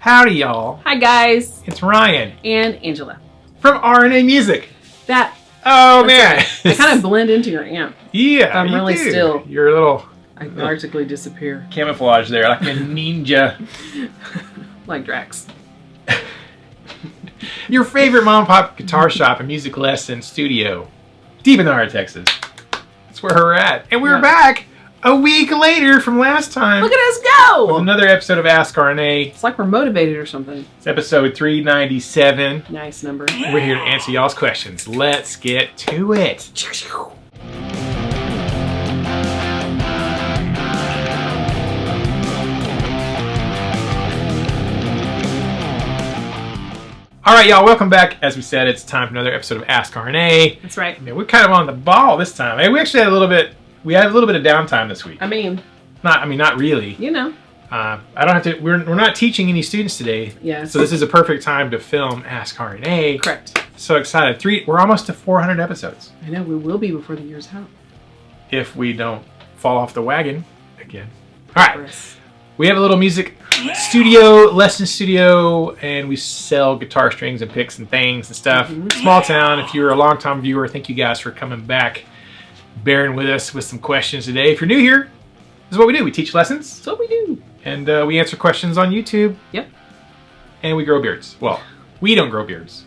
Howdy y'all. Hi guys. It's Ryan. And Angela. From R&A Music. Oh man. I kind of blend into your amp. Yeah, I'm really do. still. You're a little... I practically disappear. Camouflage there, like a ninja. Like Drax. Your favorite mom and pop guitar shop and music lesson studio. Deep in the heart of Texas. That's where we're at. And we're back a week later from last time. Look at us go! With another episode of Ask R&A. It's like we're motivated or something. It's episode 397. Nice number. We're here to answer y'all's questions. Let's get to it. All right, y'all, welcome back. As we said, it's time for another episode of Ask R&A. That's right. Man, we're kind of on the ball this time. Hey, we actually had a little bit of downtime this week. Not really. You know. I don't have to, we're not teaching any students today. Yes. So this is a perfect time to film Ask R&A. Correct. So excited. We're almost to 400 episodes. I know, we will be before the year's out. If we don't fall off the wagon again. All right. We have a little music lesson studio, and we sell guitar strings and picks and things and stuff. Small town. If you're a long-time viewer, thank you guys for coming back, bearing with us with some questions today. If you're new here, this is what we do. We teach lessons. That's what we do. And we answer questions on YouTube. Yep. And we grow beards. Well, we don't grow beards.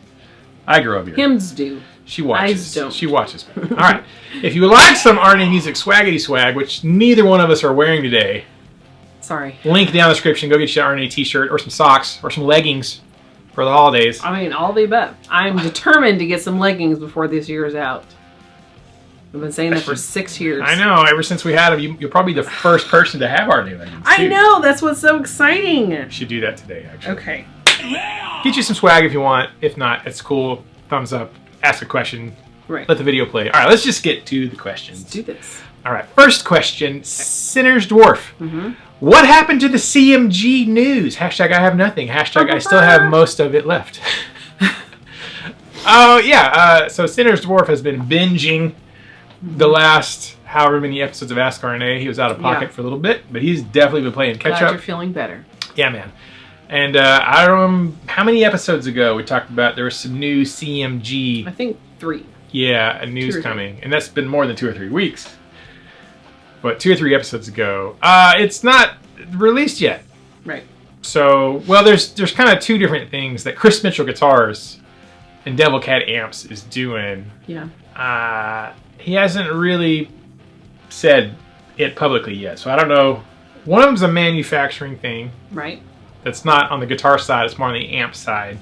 I grow a beard. Hims do. She watches. I don't. She watches me. All right. If you would like some R&A Music swaggity swag, which neither one of us are wearing today, sorry. Link down in the description. Go get you an R&A t-shirt or some socks or some leggings for the holidays. I mean, all the above. I'm determined to get some leggings before this year is out. I've been saying that for 6 years. I know. Ever since we had them, you're probably the first person to have our new leggings. I know. That's what's so exciting. You should do that today, actually. Okay. Get you some swag if you want. If not, it's cool. Thumbs up. Ask a question. Right. Let the video play. All right, let's just get to the questions. Let's do this. All right. First question. Sinner's Dwarf. What happened to the CMG news? Hashtag I have nothing. Hashtag I still have most of it left. Oh, yeah. So Sinner's Dwarf has been binging the last however many episodes of Ask R&A. He was out of pocket for a little bit, but he's definitely been playing catch up. You're feeling better. Yeah, man. And I don't remember how many episodes ago we talked about there was some new CMG. I think 3. Yeah, a news coming. And that's been more than 2 or 3 weeks. But 2 or 3 episodes ago. It's not released yet. Right. So, well, there's kind of 2 different things that Chris Mitchell Guitars and Devil Cat Amps is doing. Yeah. He hasn't really said it publicly yet. So I don't know. One of them's a manufacturing thing. Right. That's not on the guitar side. It's more on the amp side.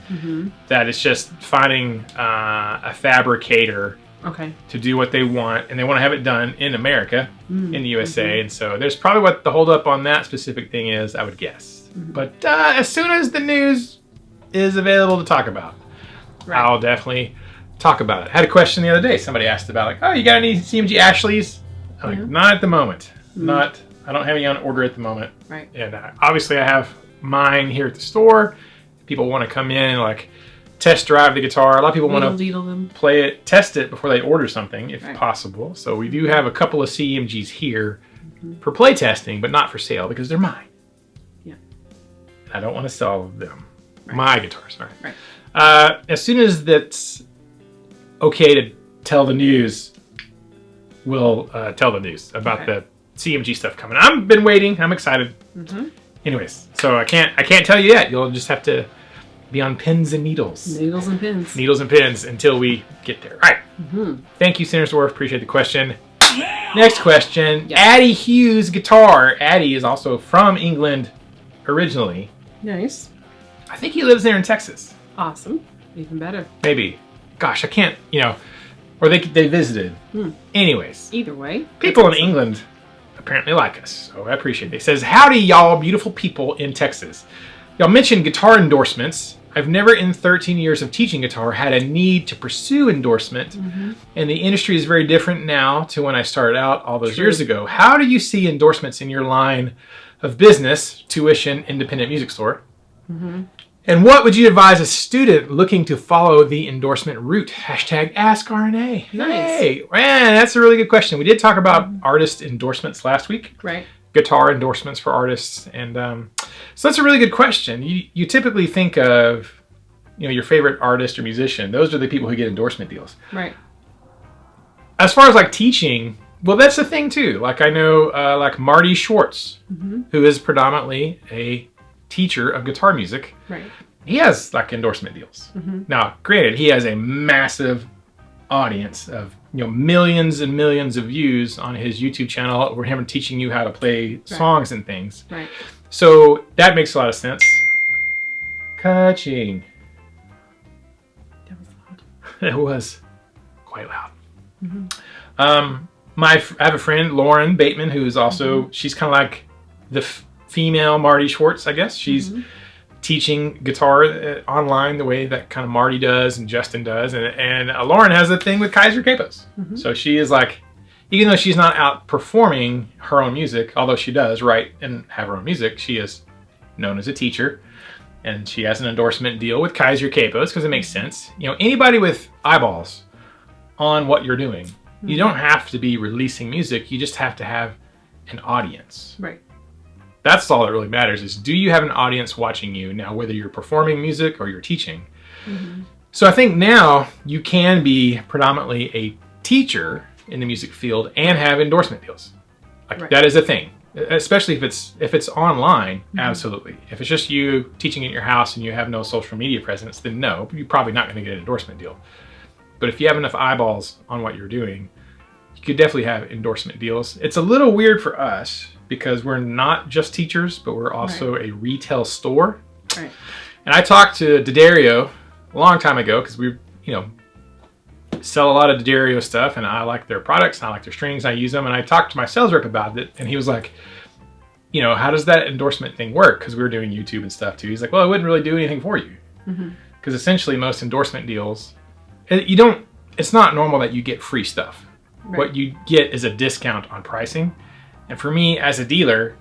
That it's just finding a fabricator to do what they want, and they want to have it done in America, in the USA. And so there's probably what the holdup on that specific thing is, I would guess. But as soon as the news is available to talk about, I'll definitely talk about it. I had a question the other day. Somebody asked about, like, oh, you got any CMG Ashleys? I'm like, not at the moment. I don't have any on order at the moment. Right. And obviously I have mine here at the store. People want to come in and like test drive the guitar. A lot of people want to play it, test it before they order something if possible. So we do have a couple of CMGs here for play testing, but not for sale because they're mine. Yeah. I don't want to sell them. My guitars. As soon as that's okay to tell the news, we'll tell the news about the CMG stuff coming. I've been waiting. I'm excited. Anyways, so I can't tell you yet. You'll just have to be on pins and needles. Needles and pins. Needles and pins until we get there. All right. Thank you, Sinner's Dwarf. Appreciate the question. Next question. Addie Hughes Guitar. Addie is also from England originally. Nice. I think he lives there in Texas. Awesome. Even better. Maybe. Gosh, I can't, or they visited. Anyways. Either way. People in England apparently like us, so I appreciate it. It says, howdy y'all, beautiful people in Texas. Y'all mentioned guitar endorsements. I've never in 13 years of teaching guitar had a need to pursue endorsement, and the industry is very different now to when I started out all those years ago. How do you see endorsements in your line of business, tuition, independent music store? And what would you advise a student looking to follow the endorsement route? Hashtag Ask R&A. Nice. Hey, man, that's a really good question. We did talk about artist endorsements last week. Right. guitar endorsements for artists. And so that's a really good question. You typically think of, your favorite artist or musician. Those are the people who get endorsement deals. Right. As far as like teaching, well, that's the thing too. Like I know like Marty Schwartz, who is predominantly a teacher of guitar music. Right. He has like endorsement deals. Now, granted, he has a massive audience of millions and millions of views on his YouTube channel where him teaching you how to play songs and things. Right. So that makes a lot of sense. Catching. That was loud. It was quite loud. I have a friend, Lauren Bateman, who is also, she's kind of like the female Marty Schwartz, I guess. She's teaching guitar online the way that kind of Marty does and Justin does. And Lauren has a thing with Kaiser Capos. So she is like, even though she's not out performing her own music, although she does write and have her own music, she is known as a teacher. And she has an endorsement deal with Kaiser Capos because it makes sense. Anybody with eyeballs on what you're doing, you don't have to be releasing music. You just have to have an audience. Right. That's all that really matters is, do you have an audience watching you now, whether you're performing music or you're teaching? So I think now you can be predominantly a teacher in the music field and have endorsement deals. Like that is a thing, especially if it's online. Absolutely. If it's just you teaching at your house and you have no social media presence, then no, you're probably not going to get an endorsement deal. But if you have enough eyeballs on what you're doing, you could definitely have endorsement deals. It's a little weird for us because we're not just teachers, but we're also a retail store. Right. And I talked to D'Addario a long time ago because we, sell a lot of D'Addario stuff, and I like their products, and I like their strings, and I use them. And I talked to my sales rep about it, and he was like, how does that endorsement thing work? Because we were doing YouTube and stuff too. He's like, well, it wouldn't really do anything for you. Because essentially most endorsement deals, it's not normal that you get free stuff. Right. What you get is a discount on pricing. And for me as a dealer,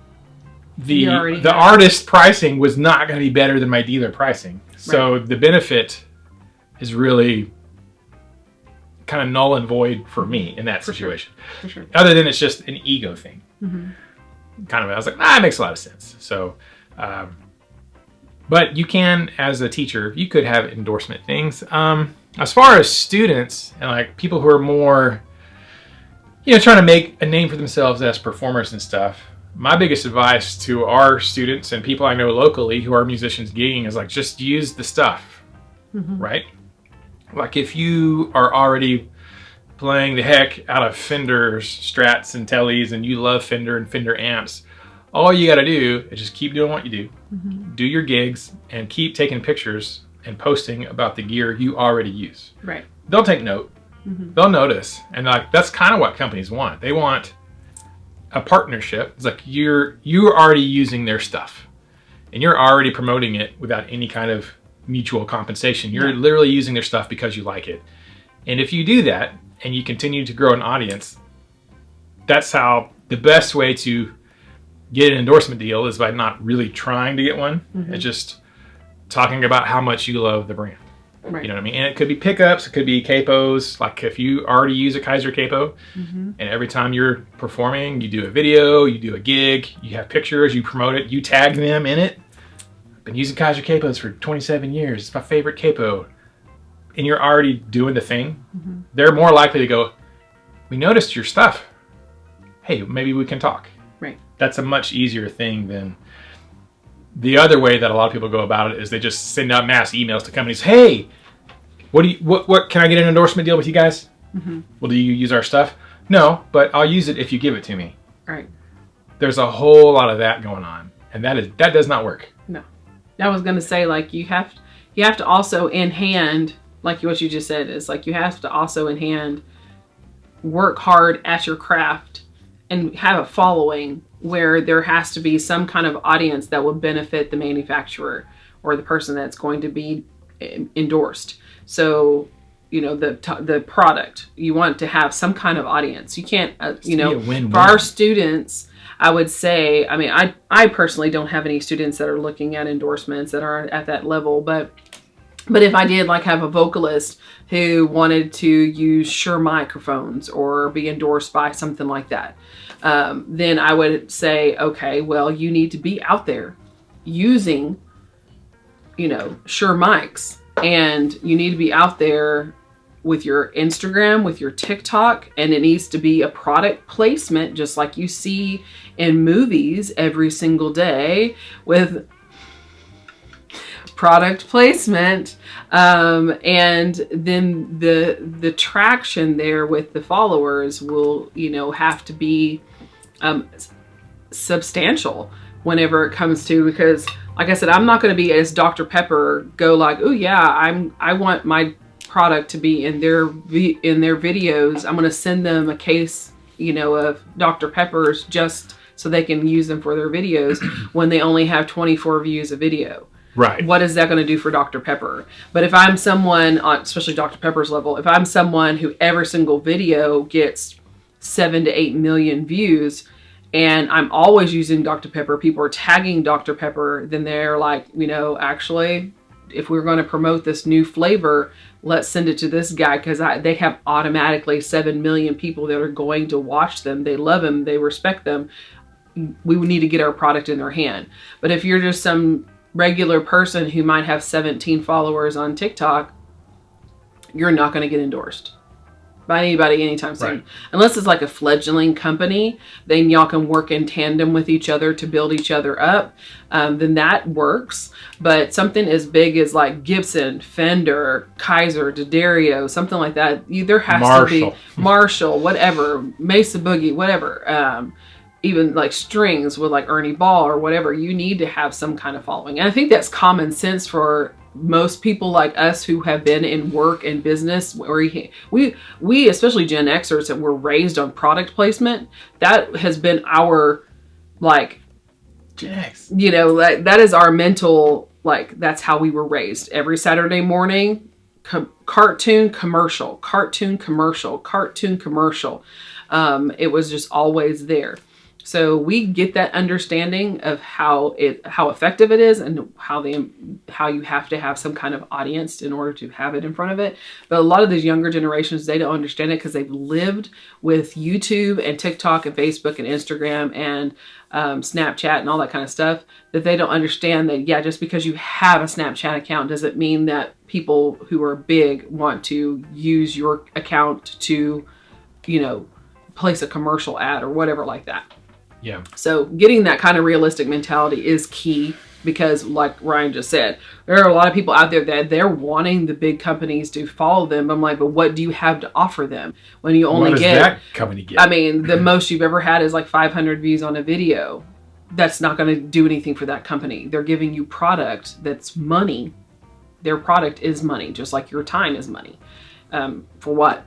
the artist pricing was not going to be better than my dealer pricing. So the benefit is really kind of null and void for me in that situation. For sure. Other than it's just an ego thing. Kind of, I was like, it makes a lot of sense. So, but you can, as a teacher, you could have endorsement things. As far as students and like people who are more, trying to make a name for themselves as performers and stuff, my biggest advice to our students and people I know locally who are musicians gigging is like, just use the stuff, right? Like if you are already playing the heck out of Fenders, Strats, and Tellys, and you love Fender and Fender amps, all you got to do is just keep doing what you do. Do your gigs and keep taking pictures and posting about the gear you already use. Right. They'll take note. They'll notice. And like that's kind of what companies want. They want a partnership. It's like you're already using their stuff and you're already promoting it without any kind of mutual compensation. You're literally using their stuff because you like it. And if you do that and you continue to grow an audience, that's how the best way to get an endorsement deal is by not really trying to get one. It's just talking about how much you love the brand. Right. You know what I mean? And it could be pickups, it could be capos. Like if you already use a Kaiser capo and every time you're performing, you do a video, you do a gig, you have pictures, you promote it, you tag them in it. I've been using Kaiser capos for 27 years. It's my favorite capo. And you're already doing the thing. They're more likely to go, we noticed your stuff. Hey, maybe we can talk. Right. That's a much easier thing than the other way that a lot of people go about it is they just send out mass emails to companies. Hey, what can I get an endorsement deal with you guys? Well, do you use our stuff? No, but I'll use it if you give it to me. Right. There's a whole lot of that going on, and that does not work. No. I was gonna say like you have to also in hand, like what you just said, is like you have to also in hand work hard at your craft and have a following where there has to be some kind of audience that will benefit the manufacturer or the person that's going to be endorsed. So, the product, you want to have some kind of audience. You can't, for our students, I would say, I mean, I personally don't have any students that are looking at endorsements that are at that level, but But if I did like have a vocalist who wanted to use Shure microphones or be endorsed by something like that, then I would say, okay, well, you need to be out there using, you know, Shure mics, and you need to be out there with your Instagram, with your TikTok, and it needs to be a product placement, just like you see in movies every single day with product placement, and then the traction there with the followers will, you know, have to be substantial whenever it comes to, because like I said, I'm not going to be as Dr. Pepper go like, oh yeah, I want my product to be in their videos. I'm going to send them a case, you know, of Dr. Peppers just so they can use them for their videos when they only have 24 views a video. Right. What is that going to do for Dr. Pepper? But if I'm someone on, especially Dr. Pepper's level, if I'm someone who every single video gets 7 to 8 million views, and I'm always using Dr. Pepper, people are tagging Dr. Pepper, then they're like, you know, actually, if we're going to promote this new flavor, let's send it to this guy, because they have automatically 7 million people that are going to watch them. They love them. They respect them. We would need to get our product in their hand. But if you're just some regular person who might have 17 followers on TikTok, you're not going to get endorsed by anybody anytime soon. Right. Unless it's like a fledgling company, then y'all can work in tandem with each other to build each other up. Then that works. But something as big as like Gibson, Fender, Kaiser, D'Addario, something like that, there has to be Marshall, whatever, Mesa Boogie, whatever. Even like strings with like Ernie Ball or whatever, you need to have some kind of following. And I think that's common sense for most people like us who have been in work and business, where we especially Gen Xers that were raised on product placement. That has been our, like, Gen X. You know, that is our mental, like, that's how we were raised. Every Saturday morning, cartoon commercial, cartoon commercial, cartoon commercial. It was just always there. So we get that understanding of how effective it is, and how you have to have some kind of audience in order to have it in front of it. But a lot of these younger generations, they don't understand it because they've lived with YouTube and TikTok and Facebook and Instagram and Snapchat and all that kind of stuff, that they don't understand that, yeah, just because you have a Snapchat account doesn't mean that people who are big want to use your account to, you know, place a commercial ad or whatever like that. Yeah. So getting that kind of realistic mentality is key, because like Ryan just said, there are a lot of people out there that they're wanting the big companies to follow them. I'm like, but what do you have to offer them when you only what get, does that company get? I mean, the most you've ever had is like 500 views on a video. That's not going to do anything for that company. They're giving you product that's money. Their product is money, just like your time is money. For what?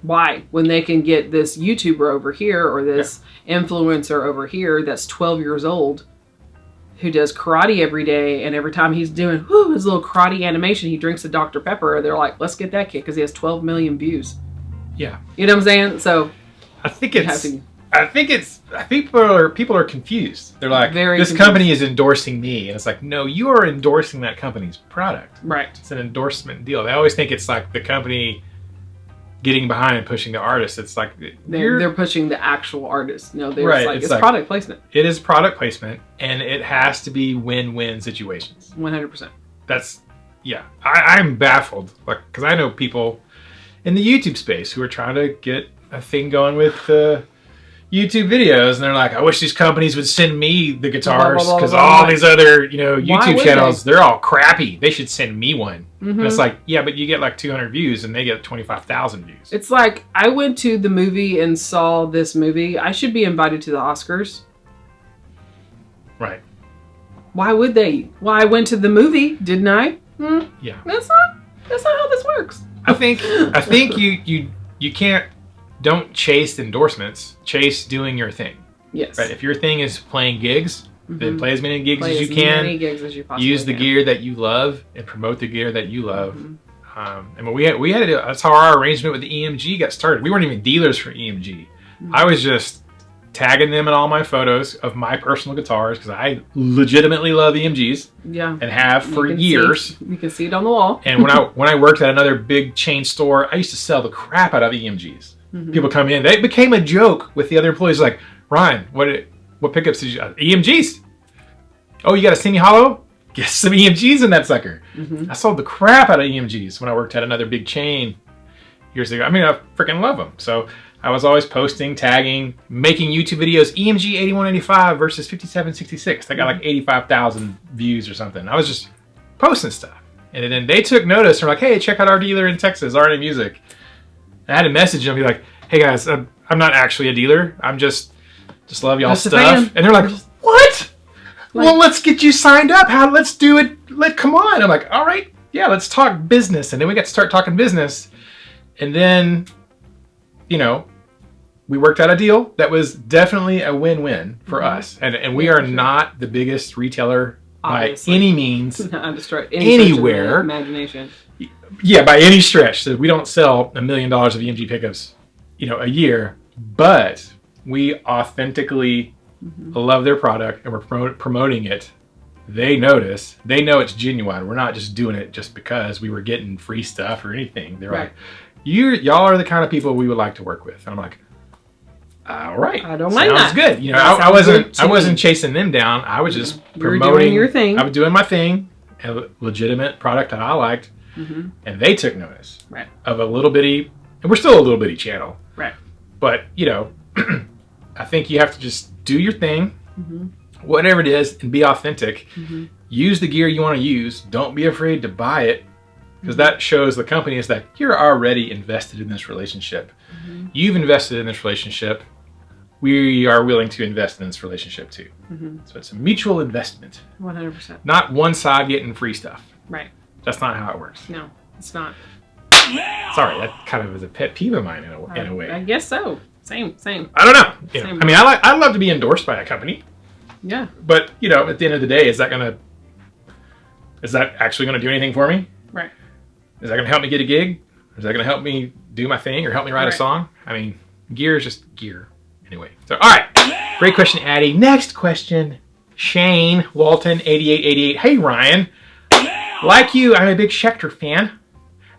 Why? When they can get this YouTuber over here or this influencer over here that's 12 years old who does karate every day, and every time he's doing his little karate animation, he drinks a Dr. Pepper. They're like, let's get that kid because he has 12 million views. Yeah. You know what I'm saying? So I think people are confused. They're like, Very this confused. company is endorsing me. And it's like, no, you are endorsing that company's product. Right. It's an endorsement deal. They always think it's like the company getting behind and pushing the artist. It's like they're pushing the actual artist. No, they're right. like, it's product placement. It is product placement, and it has to be win-win situations. 100%. That's, yeah. I'm baffled, like, because I know people in the YouTube space who are trying to get a thing going with YouTube videos, and they're like, I wish these companies would send me the guitars, because all these other, you know, YouTube channels, they're all crappy. They should send me one. Mm-hmm. And it's like, yeah, but you get like 200 views and they get 25,000 views. It's like, I went to the movie and saw this movie. I should be invited to the Oscars. Right. Why would they? Well, I went to the movie, didn't I? Yeah. That's not how this works. I think you can't. Don't chase endorsements. Chase doing your thing. Yes. Right. If your thing is playing gigs, then play as many gigs as you can. Many gigs as you possibly use the can. gear that you love and promote the gear that you love. And we had to do, that's how our arrangement with the EMG got started. We weren't even dealers for EMG. I was just tagging them in all my photos of my personal guitars because I legitimately love EMGs. Yeah. And have for years. You can see it on the wall. And when I worked at another big chain store, I used to sell the crap out of EMGs. People come in, they became a joke with the other employees. Like, Ryan, what pickups did you? EMGs. Oh, you got a semi-hollow? Get some EMGs in that sucker. I sold the crap out of EMGs when I worked at another big chain years ago. I mean, I freaking love them. So I was always posting, tagging, making YouTube videos. EMG 8185 versus 5766. They got like 85,000 views or something. I was just posting stuff. And then they took notice. They're like, hey, check out our dealer in Texas, RNA Music. And I had to message them and be like, hey guys, I'm not actually a dealer. I'm just love y'all stuff. And they're like, what? Well, let's get you signed up. Let's do it. Come on. I'm like, all right, yeah, let's talk business. And then we got to start talking business. And then, you know, we worked out a deal that was definitely a win-win for us. And we are not the biggest retailer obviously by any means anywhere. Imagination. Yeah, by any stretch. So we don't sell $1 million of EMG pickups, you know, a year. But we authentically love their product and we're promoting it. They notice. They know it's genuine. We're not just doing it just because we were getting free stuff or anything. They're like, y'all are the kind of people we would like to work with. And I'm like, all right. I don't mind that. Sounds good. You know, I wasn't chasing them down. I was just promoting your thing. I was doing my thing, a legitimate product that I liked. And they took notice of a little bitty, and we're still a little bitty channel. Right. But, you know, I think you have to just do your thing, whatever it is, and be authentic. Use the gear you want to use. Don't be afraid to buy it, because that shows the company is that you're already invested in this relationship. You've invested in this relationship. We are willing to invest in this relationship too. So it's a mutual investment. 100%. Not one side getting free stuff. Right. That's not how it works. No, it's not. Sorry, that kind of is a pet peeve of mine in a way. I guess so. Same. I don't know. You know, I mean, I'd love to be endorsed by a company. Yeah. But, you know, at the end of the day, is that actually going to do anything for me? Right. Is that going to help me get a gig? Is that going to help me do my thing or help me write a song? I mean, gear is just gear. Anyway. So, all right. Great question, Addie. Next question. Shane Walton, 8888. Hey, Ryan. Like you, I'm a big Schecter fan.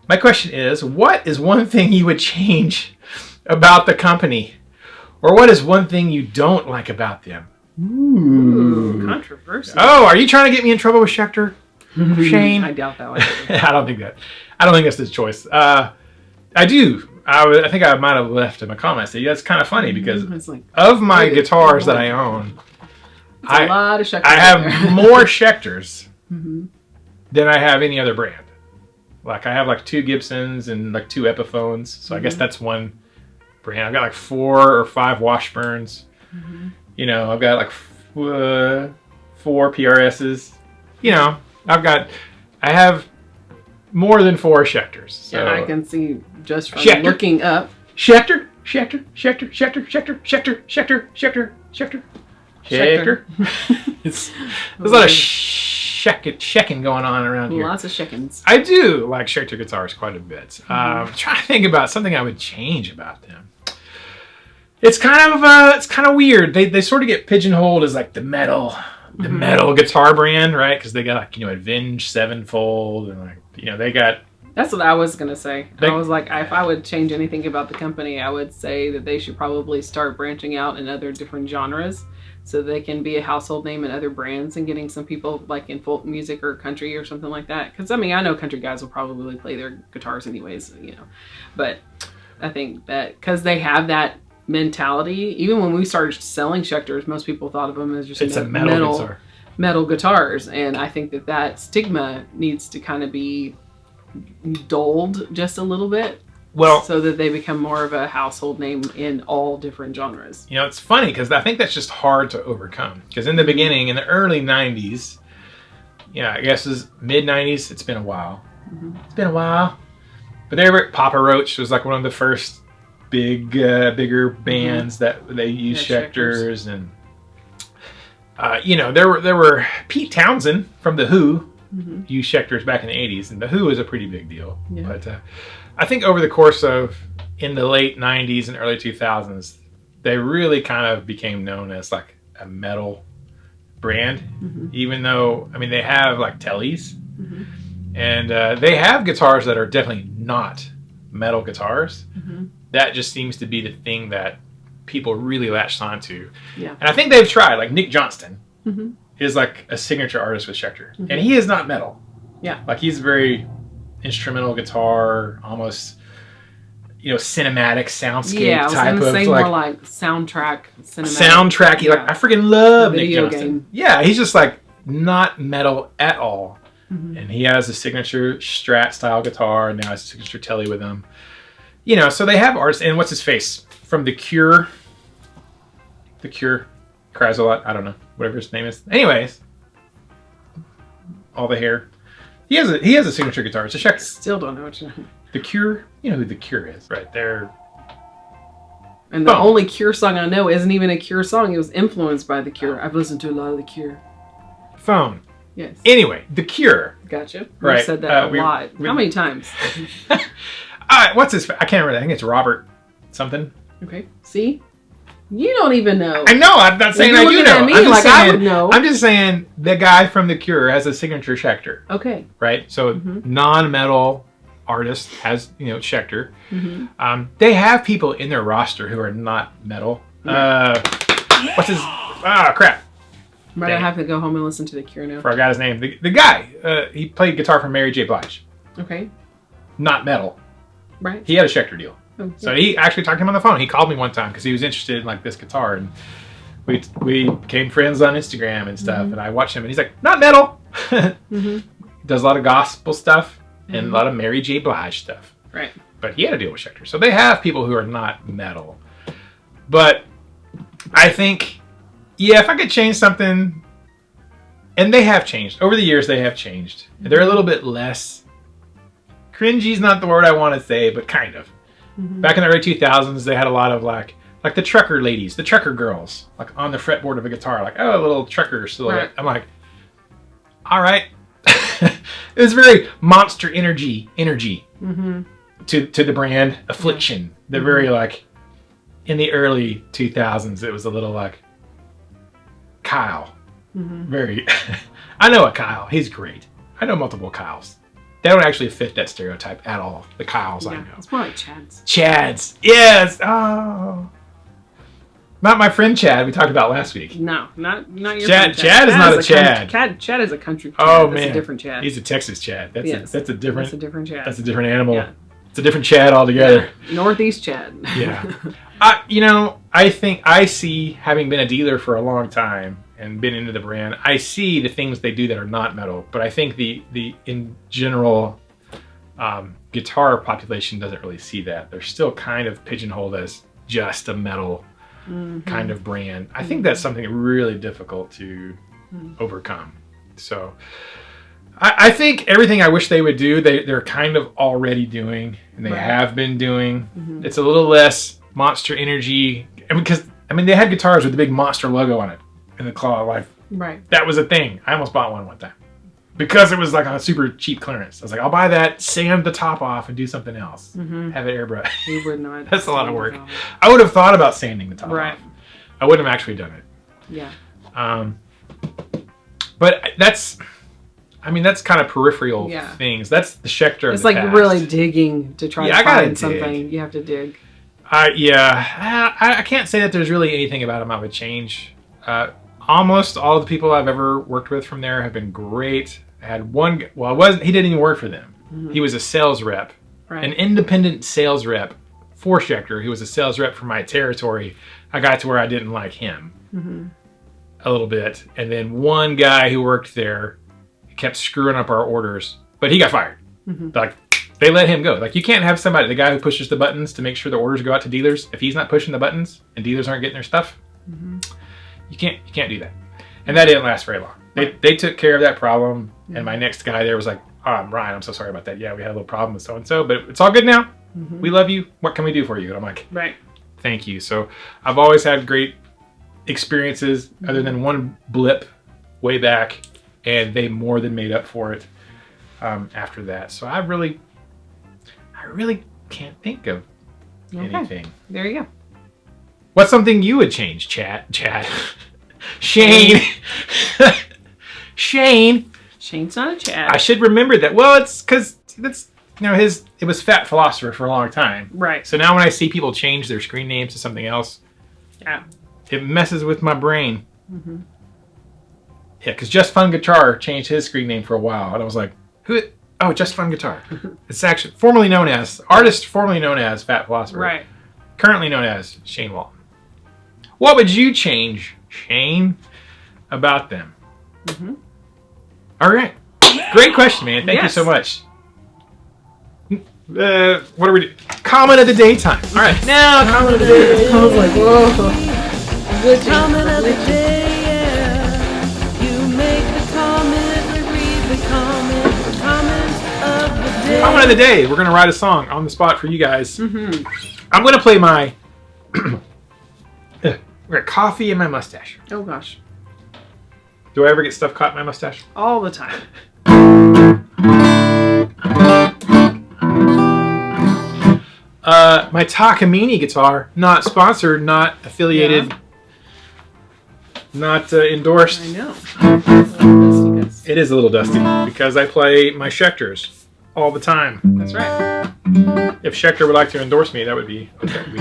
My question is, what is one thing you would change about the company? Or what is one thing you don't like about them? Ooh, controversial. Oh, are you trying to get me in trouble with Schecter, Shane? I doubt that one. I don't think that's his choice. I do. I think I might have left him a comment. So that's kind of funny because like, of my guitars that I own, a lot of Schecters I have more Schecters than I have any other brand. Like I have like 2 Gibsons and like 2 Epiphones. So I guess that's one brand. I've got like 4 or 5 Washburns. You know, I've got like 4 PRSs. You know, I have more than 4 Schecters. So. Yeah, I can see just from Schecter. Looking up. Schecter. There's a lot of shecking going on around here. Lots of sheckins. I do like Schecter guitars quite a bit. I'm trying to think about something I would change about them. It's kind of weird. They sort of get pigeonholed as like the metal guitar brand, right? Because they got like, you know, Avenge Sevenfold and like, you know, they got. That's what I was gonna say. I was like, if I would change anything about the company, I would say that they should probably start branching out in other different genres, so they can be a household name in other brands and getting some people like in folk music or country or something like that. Because I mean, I know country guys will probably play their guitars anyways, you know. But I think that because they have that mentality, even when we started selling Schecters, most people thought of them as just a metal guitars, and I think that stigma needs to kind of be dulled just a little bit, well, so that they become more of a household name in all different genres. You know, it's funny because I think that's just hard to overcome. Because in the beginning, in the early '90s, yeah, I guess it's mid '90s. It's been a while. It's been a while, but they were Papa Roach was like one of the first bigger bands that they used Schecters, and you know, there were Pete Townsend from the Who. Used Schecters back in the 80s, and the Who is a pretty big deal. Yeah. But I think over the course of in the late 90s and early 2000s, they really kind of became known as like a metal brand, even though, I mean, they have like tellies, and they have guitars that are definitely not metal guitars. That just seems to be the thing that people really latched onto. Yeah. And I think they've tried, like Nick Johnston is like a signature artist with Schecter, and he is not metal. Yeah. Like he's very instrumental guitar, almost, you know, cinematic soundscape type of, say like, more like soundtrack, soundtracky. Like I freaking love Nick Johnston. Yeah, he's just like not metal at all, and he has a signature Strat style guitar, and now has a signature telly with him. You know, so they have artists, and what's his face from The Cure? The Cure cries a lot. I don't know, whatever his name is. Anyways, all the hair. He has a signature guitar. It's a Schecter. Still don't know what you know. The Cure. You know who The Cure is, right there. And the only Cure song I know isn't even a Cure song. It was influenced by The Cure. I've listened to a lot of The Cure. Phone. Yes. Anyway, The Cure. Gotcha. Right. We've said that a lot. How many times? What's his? I can't remember. I think it's Robert something. Okay. See. You don't even know. I know. I'm not saying I do know. Me, like I would know. I'm just saying the guy from The Cure has a signature Schecter. Okay. Right. So non-metal artist has, you know, Schecter. They have people in their roster who are not metal. What's his? Crap. Might I have to go home and listen to The Cure now? Forgot his name. The guy. He played guitar for Mary J. Blige. Okay. Not metal. Right. He had a Schecter deal. Okay. So he actually talked to him on the phone. He called me one time because he was interested in like this guitar, and we became friends on Instagram and stuff. And I watched him, and he's like, not metal. Does a lot of gospel stuff and a lot of Mary J. Blige stuff. Right. But he had a deal with Schecter, so they have people who are not metal. But I think, yeah, if I could change something, and they have changed over the years, they have changed. They're a little bit less cringy. Is not the word I want to say, but kind of. Back in the early 2000s, they had a lot of like the trucker ladies, the trucker girls, like on the fretboard of a guitar, like, oh, a little trucker silhouette. Right. I'm like, all right. It was very Monster energy to the brand Affliction. They're very like, in the early 2000s, it was a little like Kyle. Very, I know a Kyle. He's great. I know multiple Kyles. They don't actually fit that stereotype at all. The Kyles I know. It's more like Chads. Chads. Yes. Oh. Not my friend Chad we talked about last week. No, not your Chad. friend Chad. Chad is not a Chad. Chad is a country Chad. Oh, That's man. a different Chad. He's a Texas Chad. That's a different. That's a different Chad. That's a different animal. Yeah. It's a different Chad altogether. Yeah. Northeast Chad. Yeah. You know, I think I see, having been a dealer for a long time and been into the brand, I see the things they do that are not metal. But I think the in general guitar population doesn't really see that. They're still kind of pigeonholed as just a metal kind of brand. I think that's something really difficult to overcome. So I think everything I wish they would do, they're kind of already doing, and they have been doing. It's a little less Monster energy, because I mean they had guitars with the big Monster logo on it in the claw. Like that was a thing. I almost bought one time because it was like on a super cheap clearance. I was like, I'll buy that, sand the top off, and do something else. Have it airbrush. You would not. That's a lot of work. I would have thought about sanding the top off. I wouldn't have actually done it. Yeah. But that's kind of peripheral things. That's the Schecter. It's like really digging to try to find something. You have to dig. I can't say that there's really anything about him I would change. Almost all the people I've ever worked with from there have been great. I had one, he didn't even work for them. He was a sales rep, an independent sales rep for Schecter. He was a sales rep for my territory. I got to where I didn't like him a little bit. And then one guy who worked there kept screwing up our orders, but he got fired. Like, they let him go. Like, you can't have somebody, the guy who pushes the buttons to make sure the orders go out to dealers, if he's not pushing the buttons and dealers aren't getting their stuff, you can't do that. And that didn't last very long. They took care of that problem, and my next guy there was like, Ryan, I'm so sorry about that. Yeah, we had a little problem with so-and-so, but it's all good now. We love you. What can we do for you? And I'm like, thank you. So I've always had great experiences, other than one blip way back, and they more than made up for it after that. So I really can't think of anything. There you go. What's something you would change, Chad? Shane. Shane. Shane's not a Chad. I should remember that. Well, it's because that's, you know, it was Fat Philosopher for a long time. Right. So now when I see people change their screen names to something else, yeah, it messes with my brain. Mm-hmm. Yeah, because Just Fun Guitar changed his screen name for a while, and I was like, who? Oh, Just Fun Guitar. It's actually formerly known as Fat Philosopher. Right. Currently known as Shane Walton. What would you change, Shane, about them? Mm-hmm. All right. Great question, man. Thank you so much. What are we doing? Comment of the day time. All right. Now, comment of the day. I was like, whoa. Comment of the day, yeah. You make the comment, we read the comment. Comment of the day. Comment of the day. We're going to write a song on the spot for you guys. Mm-hmm. I'm going to play my coffee in my mustache. Oh, gosh. Do I ever get stuff caught in my mustache? All the time. My Takamine guitar, not sponsored, not affiliated, not endorsed. I know. It is a little dusty because I play my Schecters all the time. That's right. If Schecter would like to endorse me, that would be okay. We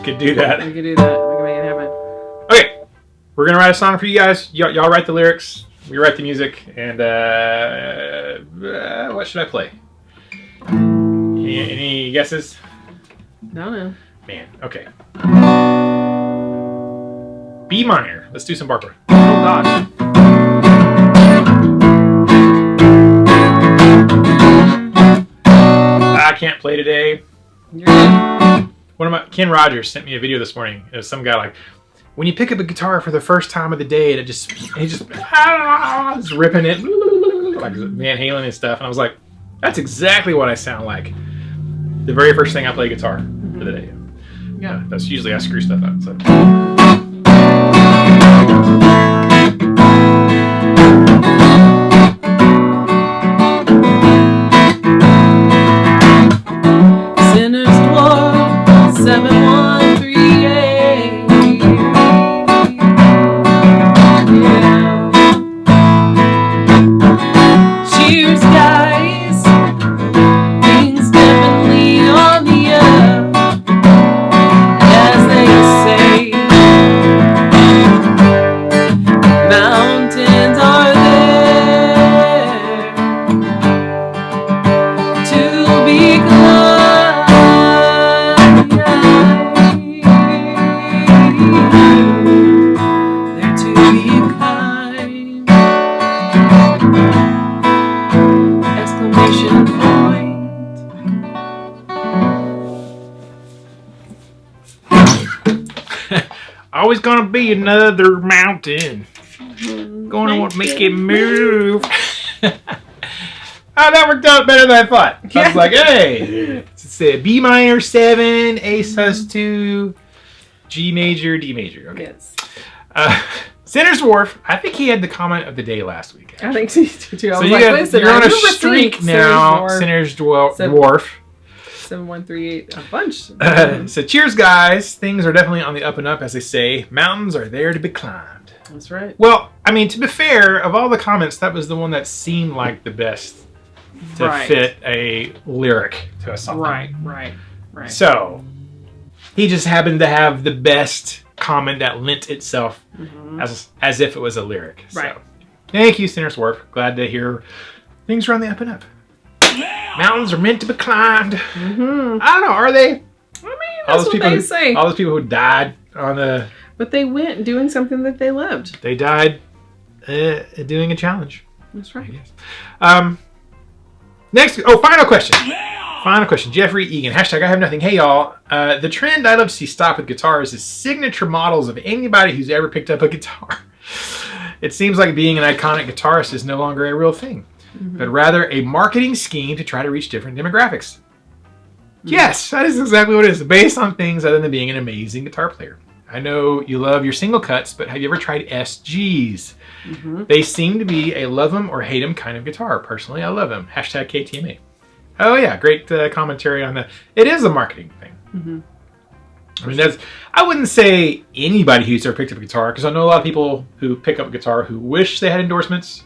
could do that. We could do that. We can make it happen. Okay, we're gonna write a song for you guys. Y'all write the lyrics. We write the music. And what should I play? Any guesses? No. Man, okay. B minor. Let's do some bar chord. Oh gosh. I can't play today. You're good. Ken Rogers sent me a video this morning. It was some guy like, when you pick up a guitar for the first time of the day, and he's just ripping it like Van Halen and stuff. And I was like, that's exactly what I sound like the very first thing I play guitar for the day. Yeah. That's usually I screw stuff up. So. Sinner's Dwarf 7138. Yeah. Cheers, guys. Things definitely on the up, as they say. Mountains are there to be climbed. There to be climbed. Exclamation point. Always gonna be another mountain. Gonna want to make it move. Oh, that worked out better than I thought. I was like, hey, it's a B minor 7, A sus2, G major, D major. Okay. Yes. Sinner's Dwarf. I think he had the comment of the day last week. I think so too. I So was like, wait a second, you're on I a remember streak seeing now, Sinner's Dwarf. 7138. A bunch. So cheers, guys. Things are definitely on the up and up, as they say. Mountains are there to be climbed. That's right. Well, I mean, to be fair, of all the comments, that was the one that seemed like the best to fit a lyric to a song. Right. So, he just happened to have the best comment that lent itself as if it was a lyric. Right. So, thank you, Sinner's Dwarf. Glad to hear things are on the up and up. Mountains are meant to be climbed. I don't know, are they? I mean, that's what they say. All those people who died on the... But they went doing something that they loved. They died doing a challenge. That's right. Next, final question. Final question. Jeffrey Egan, hashtag I have nothing. Hey y'all, the trend I love to see stop with guitars is signature models of anybody who's ever picked up a guitar. It seems like being an iconic guitarist is no longer a real thing, but rather a marketing scheme to try to reach different demographics. Yes, that is exactly what it is, based on things other than being an amazing guitar player. I know you love your single cuts, but have you ever tried SGs? They seem to be a love them or hate them kind of guitar. Personally, I love them. Hashtag KTMA. Oh yeah, great commentary on that. It is a marketing thing. I mean, I wouldn't say anybody who's ever picked up a guitar, because I know a lot of people who pick up a guitar who wish they had endorsements,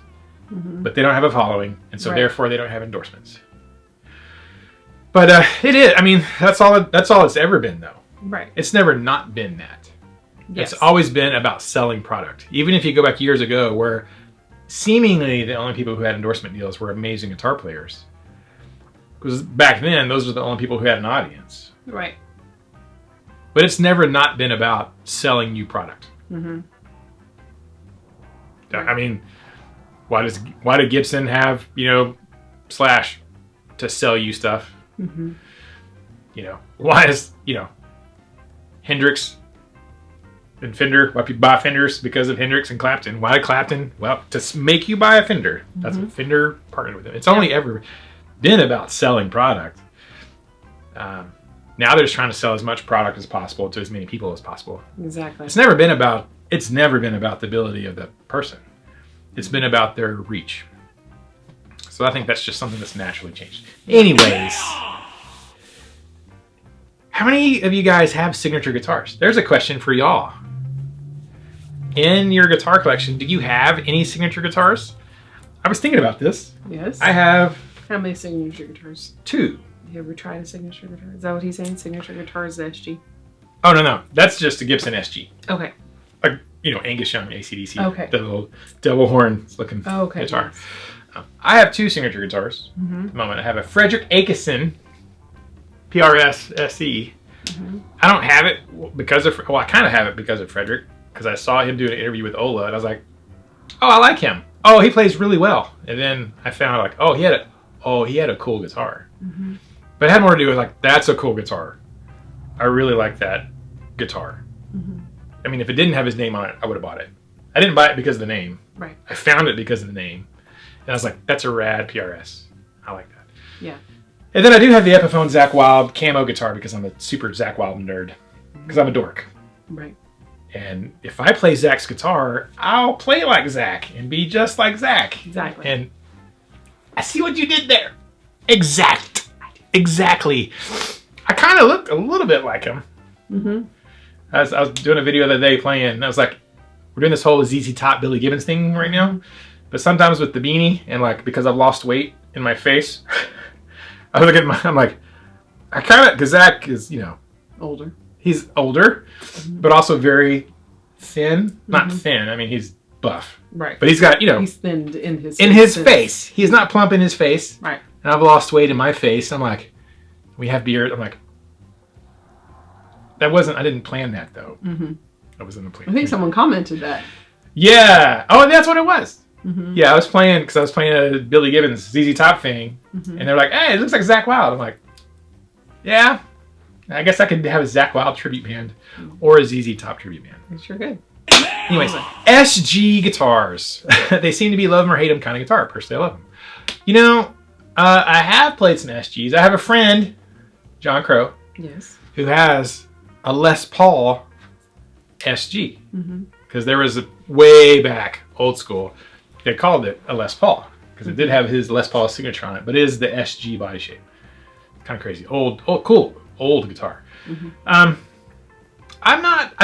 but they don't have a following, and so therefore they don't have endorsements. But it is. I mean, that's all it's ever been, though. Right. It's never not been that. Yes. It's always been about selling product. Even if you go back years ago, where seemingly the only people who had endorsement deals were amazing guitar players, because back then those were the only people who had an audience. Right. But it's never not been about selling new product. I mean, why did Gibson have, Slash to sell you stuff? Why is, Hendrix and Fender, why people buy Fenders? Because of Hendrix and Clapton. Why did Clapton? Well, to make you buy a Fender. That's what Fender partnered with them. It's only ever been about selling product. Now they're just trying to sell as much product as possible to as many people as possible. Exactly. It's never been about the ability of the person. It's been about their reach. So I think that's just something that's naturally changed. Anyways, how many of you guys have signature guitars? There's a question for y'all. In your guitar collection, do you have any signature guitars? I was thinking about this. Yes. I have... How many signature guitars? 2. You ever tried a signature guitar? Is that what he's saying? Signature guitar is the SG? Oh, no. That's just a Gibson SG. Okay. Like, Angus Young, AC/DC. Okay. The little double horn looking guitar. Yes. I have 2 signature guitars at the moment. I have a Frederick Akesson PRS SE. I don't have it because of... Well, I kind of have it because of Frederick. Because I saw him do an interview with Ola, and I was like, oh, I like him. Oh, he plays really well. And then I found out, like, he had a cool guitar. But it had more to do with, like, that's a cool guitar. I really like that guitar. I mean, if it didn't have his name on it, I would have bought it. I didn't buy it because of the name. Right. I found it because of the name. And I was like, that's a rad PRS. I like that. Yeah. And then I do have the Epiphone Zakk Wylde camo guitar because I'm a super Zakk Wylde nerd. Because I'm a dork. Right. And if I play Zakk's guitar, I'll play like Zakk and be just like Zakk. Exactly. And I see what you did there. Exactly. I kind of looked a little bit like him. I was doing a video the other day playing, and I was like, we're doing this whole ZZ Top Billy Gibbons thing right now. But sometimes with the beanie, and like, because I've lost weight in my face, I look at I'm like, I kind of, because Zakk is, older. He's older, but also very thin. Not thin, I mean, he's buff. Right. But he's got, he's thinned in his face. He's not plump in his face. Right. And I've lost weight in my face. I'm like, we have beard. I'm like, I didn't plan that though. That wasn't a plan. I think someone commented that. Yeah. Oh, that's what it was. Yeah, I was playing a Billy Gibbons ZZ Top thing, and they're like, hey, it looks like Zakk Wylde. I'm like, yeah, I guess I could have a Zakk Wylde tribute band or a ZZ Top tribute band. It sure good. Anyways, SG guitars. They seem to be love them or hate them kind of guitar. Personally, I love them. I have played some SGs. I have a friend, John Crow, who has a Les Paul SG. Because there was a way back, old school, they called it a Les Paul. Because it did have his Les Paul signature on it, but it is the SG body shape. Kind of crazy. Cool. Old guitar. I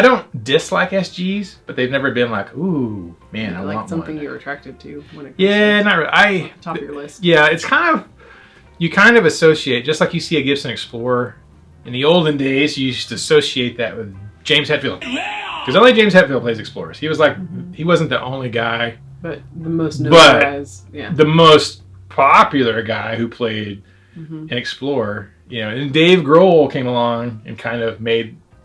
don't dislike SGs, but they've never been like, ooh, man, I like want something one. you're attracted to when it comes to not really. Top of your list. Yeah, it's you kind of associate, just like you see a Gibson Explorer. In the olden days, you used to associate that with James Hetfield. Because only James Hetfield plays Explorers. He was like, he wasn't the only guy. But the most known guys, the most popular guy who played an Explorer. And Dave Grohl came along and kind of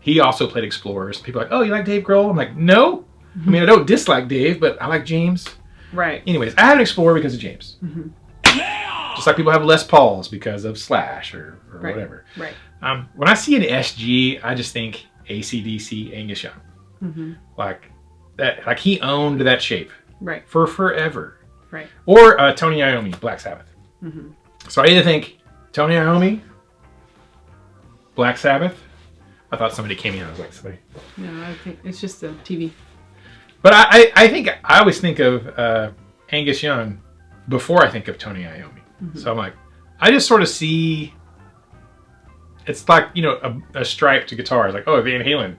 he also played Explorers. People are like, oh, you like Dave Grohl? I'm like, no. I mean, I don't dislike Dave, but I like James. Right. Anyways, I have an Explorer because of James. Just like people have Les Pauls because of Slash or whatever. Right. When I see an SG, I just think AC/DC Angus Young. Like that. Like he owned that shape. Right. For forever. Right. Or Tony Iommi, Black Sabbath. So I either think Tony Iommi, Black Sabbath. I thought somebody came in. I was like, somebody. No, I think it's just the TV. But I think I always think of Angus Young before I think of Tony Iommi. So I'm like, I just sort of see it's like, you know, a striped guitar. It's like, oh, Van Halen.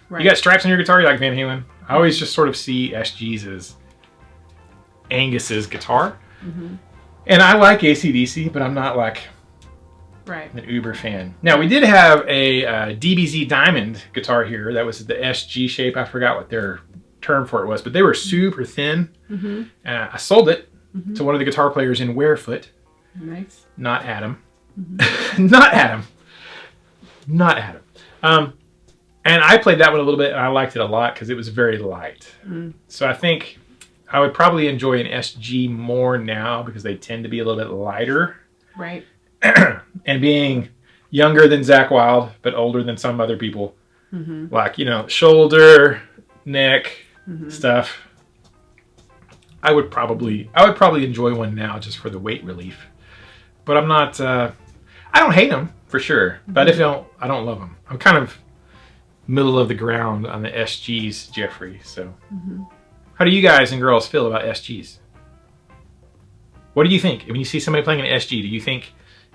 Right. You got stripes on your guitar, you like Van Halen? I always just sort of see SGs as Angus's guitar. And I like AC/DC, but I'm not like an uber fan. Now, we did have a DBZ Diamond guitar here. That was the SG shape. I forgot what their term for it was, but they were super thin. I sold it to one of the guitar players in Warefoot. Nice. Not Adam. Not Adam. Not Adam. And I played that one a little bit, and I liked it a lot because it was very light. So I think I would probably enjoy an SG more now because they tend to be a little bit lighter. Right. And being younger than Zakk Wylde, but older than some other people, like, you know, shoulder, neck stuff. I would probably enjoy one now just for the weight relief. But I'm not. I don't hate them for sure, but I don't love them. I'm kind of middle of the ground on the SGs, Jeffrey. So, how do you guys and girls feel about SGs? What do you think when you see somebody playing an SG? Do you think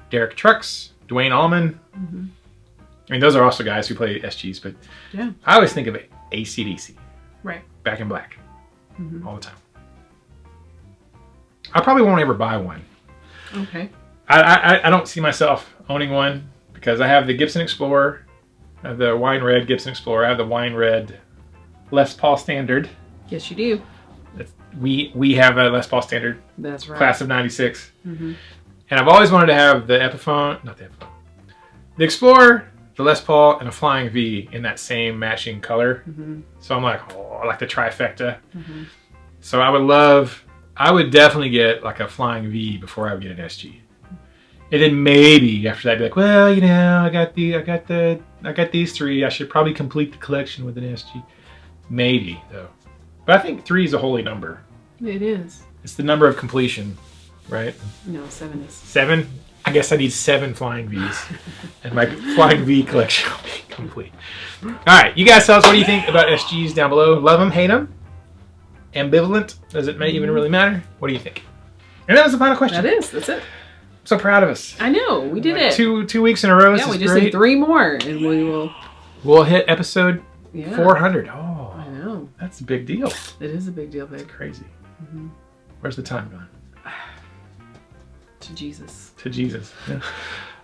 Derek Trucks, Dwayne Allman? I mean, those are also guys who play SGs, but I always think of it AC/DC. Right. Back in Black. All the time. I probably won't ever buy one. Okay. I don't see myself owning one because I have the Gibson Explorer. I have the wine red Gibson Explorer. I have the wine red Les Paul Standard. Yes, you do. We have a Les Paul Standard. That's right. Class of 96. And I've always wanted to have the Epiphone, not the Epiphone, the Explorer, the Les Paul, and a Flying V in that same matching color. So I'm like, oh, I like the trifecta. So I would definitely get like a Flying V before I would get an SG. And then maybe after that, I'd be like, well, you know, I got these three. I should probably complete the collection with an SG. Maybe though, but I think 3 is a holy number. It is. It's the number of completion, right? No, 7 is. 7? I guess I need 7 Flying Vs, and my Flying V collection will be complete. All right, you guys tell us what do you think about SGs down below. Love them, hate them, ambivalent. Does it even really matter? What do you think? And that was the final question. That's it. I'm so proud of us. I know, we did it. 2 weeks in a row. Yeah, we just need 3 more, and we'll hit episode 400. Oh, I know. That's a big deal. It is a big deal, babe. It's crazy. Where's the time gone? To Jesus. To Jesus. Yeah.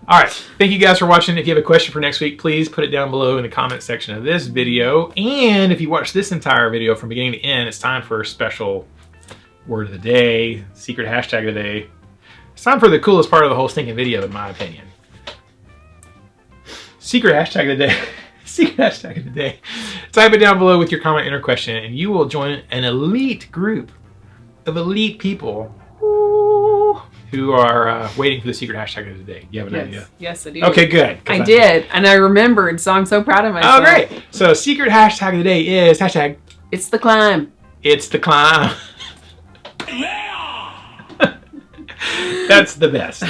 All right. Thank you guys for watching. If you have a question for next week, please put it down below in the comment section of this video. And if you watch this entire video from beginning to end, it's time for a special word of the day, secret hashtag of the day. It's time for the coolest part of the whole stinking video, in my opinion. Secret hashtag of the day. Secret hashtag of the day. Type it down below with your comment and or question, and you will join an elite group of elite people who are waiting for the secret hashtag of the day. You have an idea? Yes, I do. Okay, good. I did, and I remembered, so I'm so proud of myself. Oh, great. So secret hashtag of the day is hashtag... It's the climb. It's the climb. That's the best.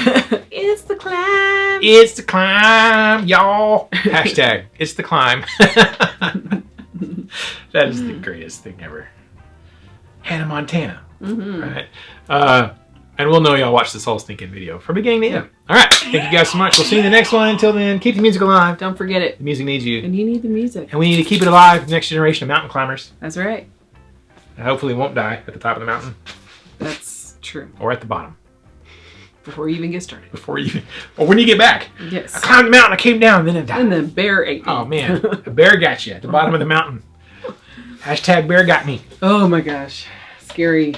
It's the climb. It's the climb, y'all. Hashtag, it's the climb. That is the greatest thing ever. Hannah Montana. Right? And we'll know y'all watched this whole stinking video from beginning to end. All right. Thank you guys so much. We'll see you in the next one. Until then, keep the music alive. Don't forget it. The music needs you. And you need the music. And we need to keep it alive for the next generation of mountain climbers. That's right. And hopefully won't die at the top of the mountain. That's true. Or at the bottom. Before you even get started. Or when you get back. Yes. I climbed the mountain, I came down, then it died. And the bear ate me. Oh, man. The bear got you at the bottom of the mountain. Hashtag bear got me. Oh, my gosh. Scary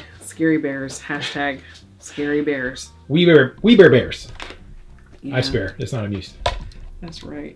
bears. Hashtag scary bears. We bear bears. Yeah. I spare. It's not abuse. That's right.